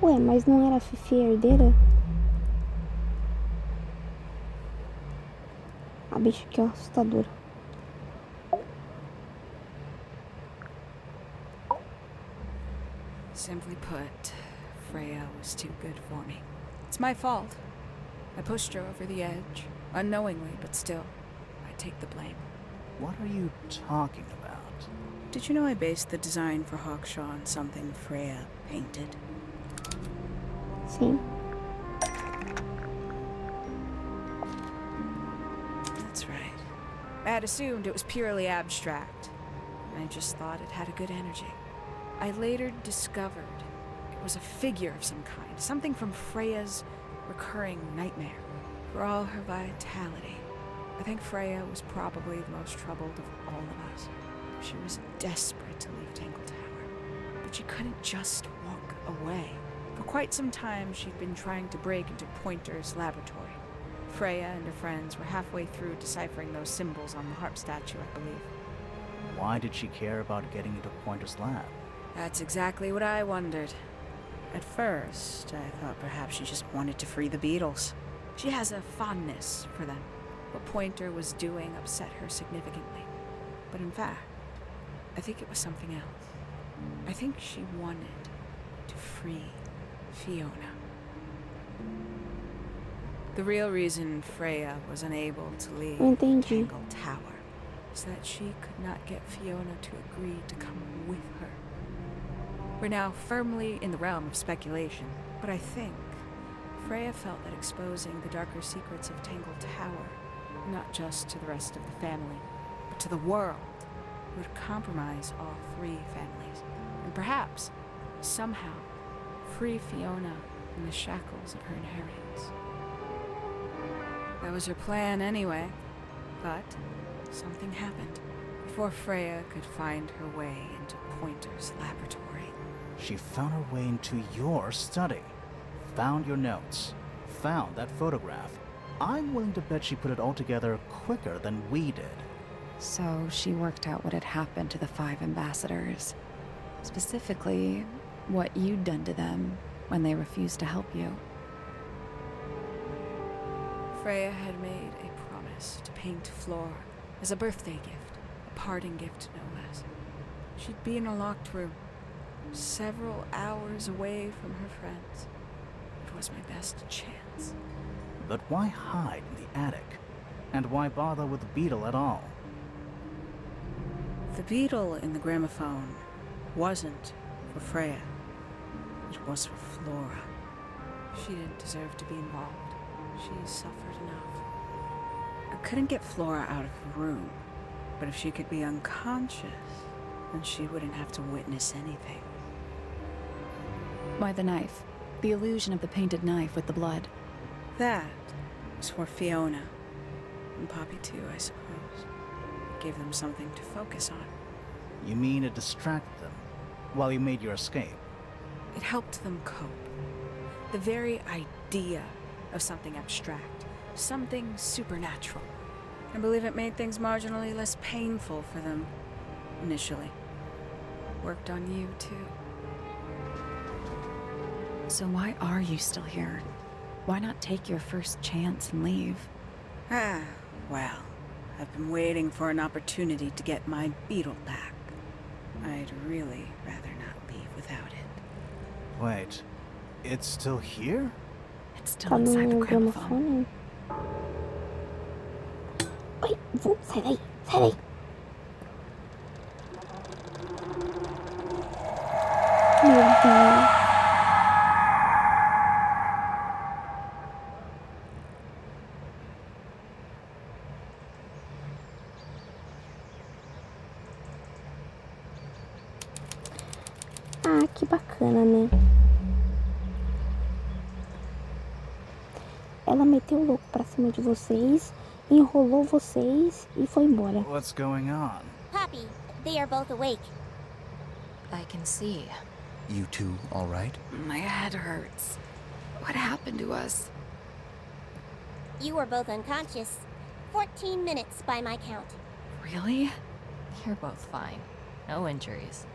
Ué, mas não era a Fifi a herdeira? A bicha aqui, ó, assustadora. Simply put, Freya was too good for me. It's my fault. I pushed her over the edge, unknowingly, but still, I take the blame. What are you talking about? Did you know I based the design for Hawkshaw on something Freya painted? Sim. That's right. I had assumed it was purely abstract, and I just thought it had a good energy. I later discovered it was a figure of some kind, something from Freya's recurring nightmare. For all her vitality, I think Freya was probably the most troubled of all of us. She was desperate to leave Tangle Tower, but she couldn't just walk away. For quite some time, she'd been trying to break into Pointer's laboratory. Freya and her friends were halfway through deciphering those symbols on the harp statue, I believe. Why did she care about getting into Pointer's lab? That's exactly what I wondered. At first, I thought perhaps she just wanted to free the beetles. She has a fondness for them. What Pointer was doing upset her significantly. But in fact, I think it was something else. I think she wanted to free Fiona. The real reason Freya was unable to leave Entendi. Tangle Tower is that she could not get Fiona to agree to come with her. We're now firmly in the realm of speculation, but I think Freya felt that exposing the darker secrets of Tangle Tower, not just to the rest of the family, but to the world, would compromise all 3 families, and perhaps, somehow, free Fiona from the shackles of her inheritance. That was her plan anyway, but something happened before Freya could find her way into Pointer's laboratory. She found her way into your study, found your notes, found that photograph. I'm willing to bet she put it all together quicker than we did. So she worked out what had happened to the 5 ambassadors. Specifically, what you'd done to them when they refused to help you. Freya had made a promise to paint Flora as a birthday gift, a parting gift no less. She'd be in a locked room, several hours away from her friends. It was my best chance. But why hide in the attic? And why bother with the beetle at all? The beetle in the gramophone wasn't for Freya. It was for Flora. She didn't deserve to be involved. She suffered enough. I couldn't get Flora out of her room, but if she could be unconscious, then she wouldn't have to witness anything. Why the knife? The illusion of the painted knife with the blood. That was for Fiona. And Poppy too, I suppose. Gave them something to focus on. You mean it distracted them while you made your escape? It helped them cope. The very idea of something abstract, something supernatural. I believe it made things marginally less painful for them, initially. Worked on you, too. So why are you still here? Why not take your first chance and leave? Ah, well, I've been waiting for an opportunity to get my beetle back. I'd really rather not leave without it. Wait, it's still here? It's still Tá inside the no gramophone. gramofone? Oi, sai daí, sai daí. Meu Deus. Ah, que bacana, né? Ela meteu o louco pra cima de vocês, enrolou vocês e foi embora. What's going on? Poppy, they are both awake. I can see. You two all right? My head hurts. What happened to us? You were both unconscious. 14 minutes by my count. Really? You're both fine. No injuries.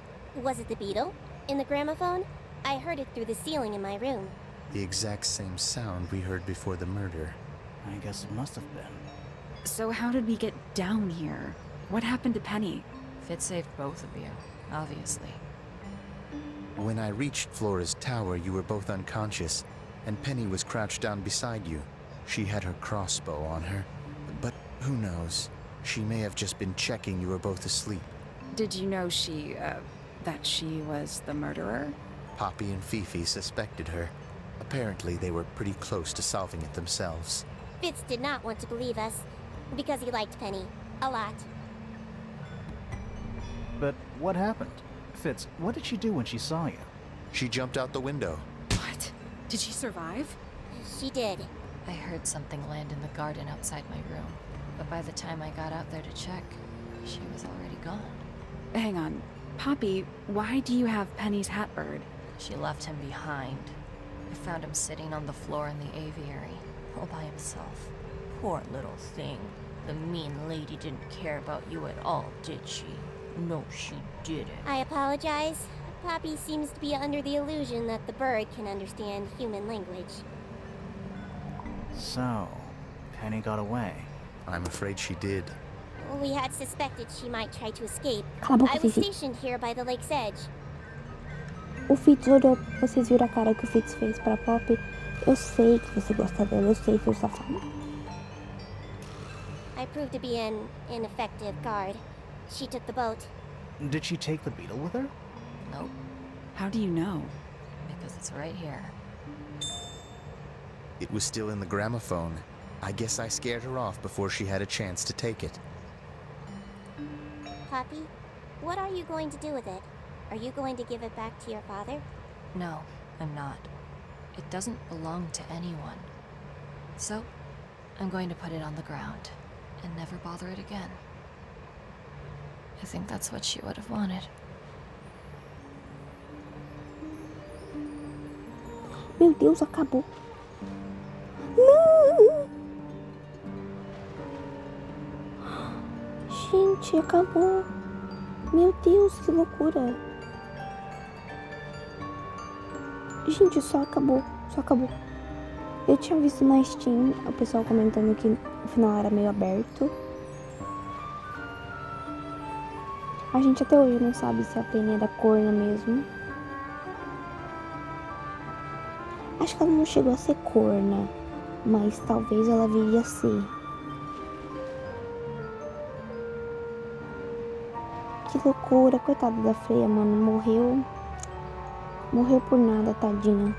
Was it the beetle? In the gramophone? I heard it through the ceiling in my room. The exact same sound we heard before the murder. I guess it must have been. So how did we get down here? What happened to Penny? Fit saved both of you, obviously. When I reached Flora's tower, you were both unconscious, and Penny was crouched down beside you. She had her crossbow on her, but who knows? She may have just been checking you were both asleep. Did you know that she was the murderer? Poppy and Fifi suspected her. Apparently, they were pretty close to solving it themselves. Fitz did not want to believe us, because he liked Penny. A lot. But what happened? Fitz, what did she do when she saw you? She jumped out the window. What? Did she survive? She did. I heard something land in the garden outside my room, but by the time I got out there to check, she was already gone. Hang on. Poppy, why do you have Penny's hatbird? She left him behind. I found him sitting on the floor in the aviary, all by himself. Poor little thing. The mean lady didn't care about you at all, did she? No, she didn't. I apologize. Poppy seems to be under the illusion that the bird can understand human language. So, Penny got away. I'm afraid she did. We had suspected she might try to escape. Cala a boca, I was Fifi. stationed here by the lake's edge. O Fitz olhou, vocês viram a cara que o Fitz fez pra Poppy. Eu sei que você gosta dela, eu sei, seu safado. I proved to be an ineffective guard. She took the boat. Did she take the beetle with her? Nope, How do you know? because it's right here. It was still in the gramophone. I guess I scared her off before she had a chance to take it. Poppy, what are you going to do with it? Are you going to give it back to your father? No, I'm not. It doesn't belong to anyone. So, I'm going to put it on the ground and never bother it again. I think that's what she would have wanted. Meu Deus, acabou. Não! Gente, acabou. Meu Deus, que loucura. Gente, só acabou. Só acabou. Eu tinha visto na Steam o pessoal comentando que o final era meio aberto. A gente até hoje não sabe se a Penny era corna mesmo. Acho que ela não chegou a ser corna, mas talvez ela viria a ser. Que loucura, coitada da Freya, mano, morreu por nada, tadinha.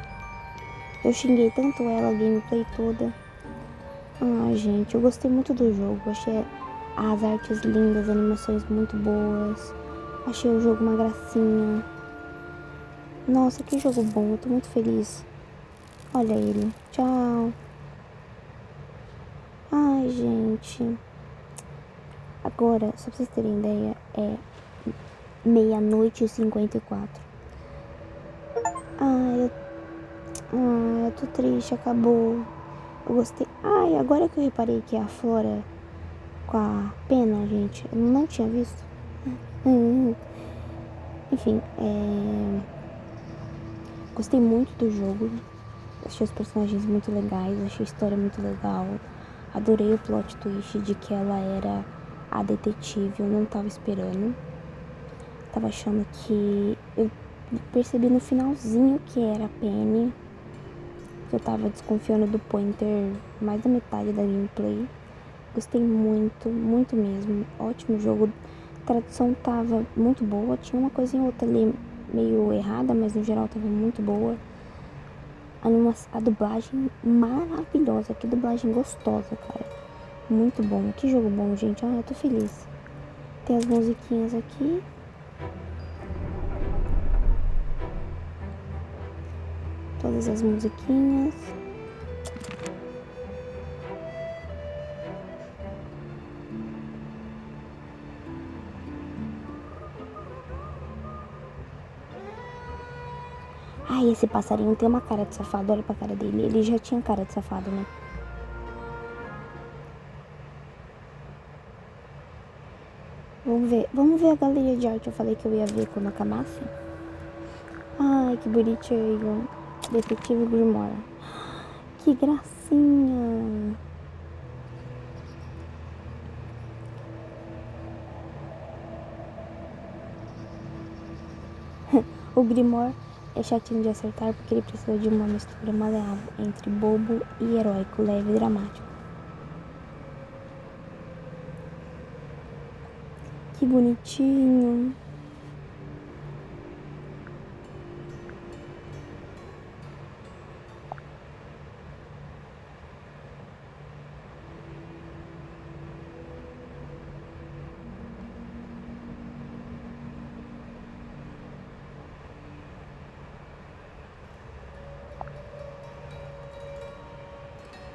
Eu xinguei tanto ela, a gameplay toda. Ai, gente, eu gostei muito do jogo, achei as artes lindas, as animações muito boas. Achei o jogo uma gracinha. Nossa, que jogo bom, eu tô muito feliz. Olha ele. Tchau. Ai, gente. Agora, só pra vocês terem ideia, é 00:54. Eu tô triste, acabou. Eu gostei. Ai, agora que eu reparei que é a Flora com a pena, gente, eu não tinha visto. Enfim, gostei muito do jogo. Achei os personagens muito legais, achei a história muito legal. Adorei o plot twist de que ela era a detetive, eu não tava esperando. Tava achando que... Eu percebi no finalzinho que era a Penny. Que eu tava desconfiando do Pointer mais da metade da gameplay. Gostei muito, muito mesmo. Ótimo jogo. A tradução tava muito boa. Tinha uma coisinha ou outra ali meio errada, mas no geral tava muito boa. A dublagem maravilhosa. Que dublagem gostosa, cara. Muito bom. Que jogo bom, gente. Ah, eu tô feliz. Tem as musiquinhas aqui. Todas as musiquinhas. Ai, esse passarinho tem uma cara de safado. Olha pra cara dele. Ele já tinha cara de safado, né? Vamos ver a galeria de arte. Eu falei que eu ia ver quando acabasse. Ai, que bonitinho. Detetive Grimoire. Que gracinha. O Grimoire é chatinho de acertar porque ele precisa de uma mistura maleável entre bobo e heróico, leve e dramático. Que bonitinho.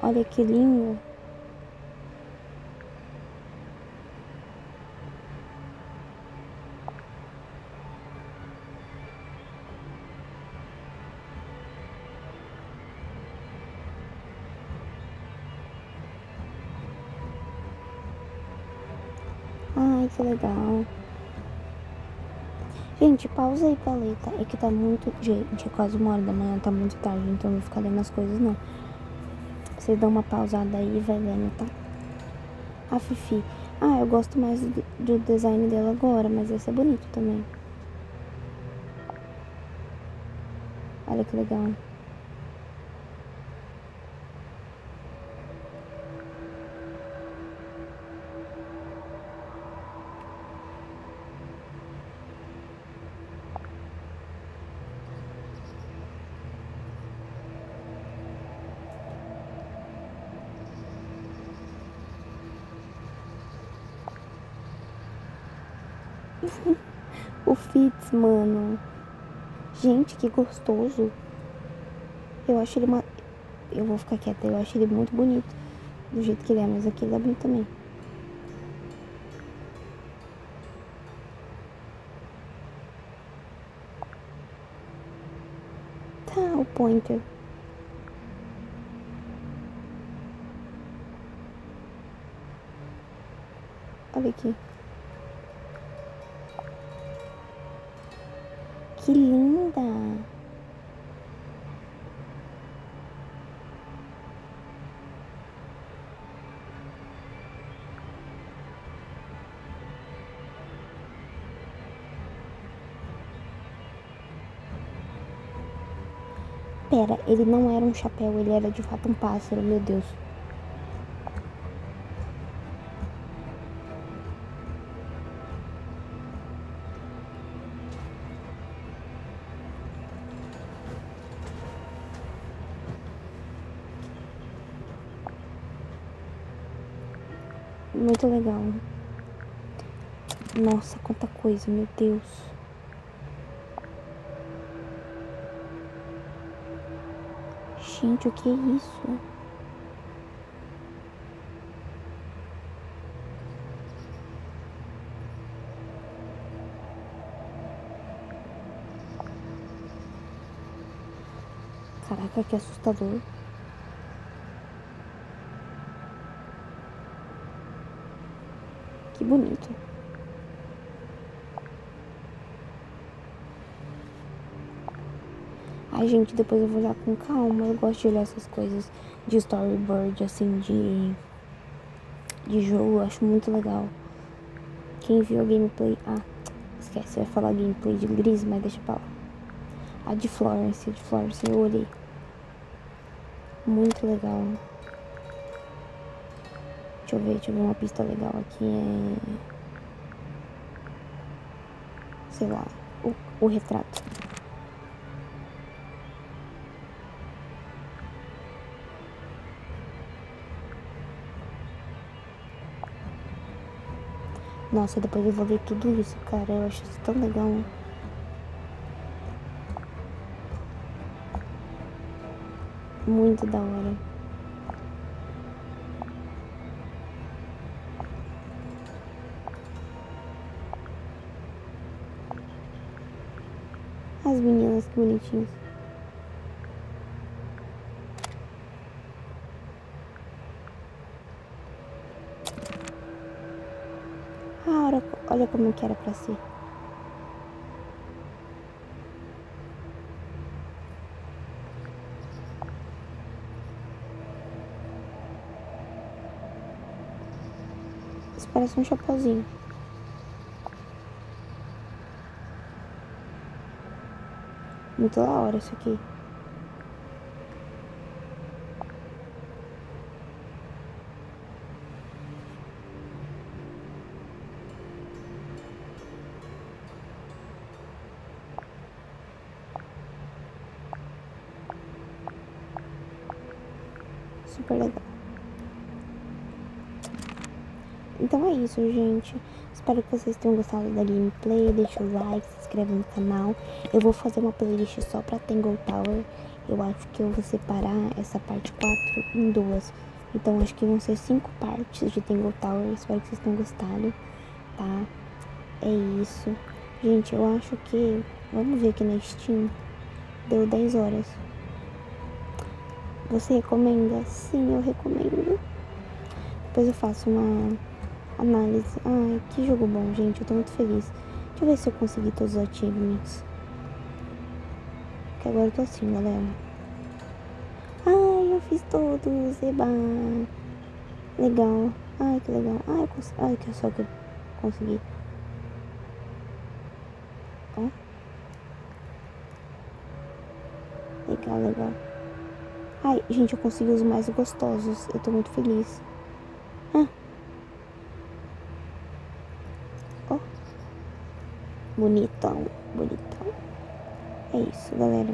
Olha que lindo. Ai, que legal. Gente, pausa aí pra ler, tá? É que tá muito... Gente, é quase 1h da manhã, tá muito tarde, então eu não vou ficar lendo as coisas, não. Vocês dão uma pausada aí e vai lendo, tá? A Fifi. Ah, eu gosto mais do design dela agora, mas esse é bonito também. Olha que legal. O Fitz, mano. Gente, que gostoso. Eu acho ele uma... Eu vou ficar quieta. Eu acho ele muito bonito. Do jeito que ele é, mas aquele é bonito também. Tá, o Pointer. Olha aqui. Que linda! Pera, ele não era um chapéu, ele era de fato um pássaro, meu Deus. Muito legal. Nossa, quanta coisa, meu Deus. Gente, o que é isso? Caraca, que assustador. Que bonito. Ai, gente, depois eu vou olhar com calma. Eu gosto de olhar essas coisas de storyboard, assim, de jogo. Eu acho muito legal. Quem viu a gameplay... Ah, esquece, eu ia falar gameplay de Gris, mas deixa pra lá. A de Florence eu olhei. Muito legal. Deixa eu ver uma pista legal aqui. Sei lá, o retrato. Nossa, depois eu vou ver tudo isso, cara. Eu acho isso tão legal. Muito da hora. As meninas, que bonitinhas. Ah, olha como que era pra ser. Isso parece um chapeuzinho. Muito da hora isso aqui. Super legal. Então é isso, gente. Espero que vocês tenham gostado da gameplay. Deixa o like, se inscreve no canal. Eu vou fazer uma playlist só pra Tangle Tower. Eu acho que eu vou separar essa parte 4 em duas. Então acho que vão ser 5 partes de Tangle Tower. Espero que vocês tenham gostado, tá? É isso. Gente, eu acho que... Vamos ver aqui na Steam. Deu 10 horas. Você recomenda? Sim, eu recomendo. Depois eu faço uma análise. Ai, que jogo bom, gente. Eu tô muito feliz. Deixa eu ver se eu consegui todos os achievements. Que agora eu tô assim, galera. Ai, eu fiz todos. Eba. Legal. Ai, que legal. Ai, eu consegui. Ai, que só que eu consegui. Ó. Legal, legal. Ai, gente, eu consegui os mais gostosos. Eu tô muito feliz. Ah. Ó. Bonitão, bonitão. É isso, galera.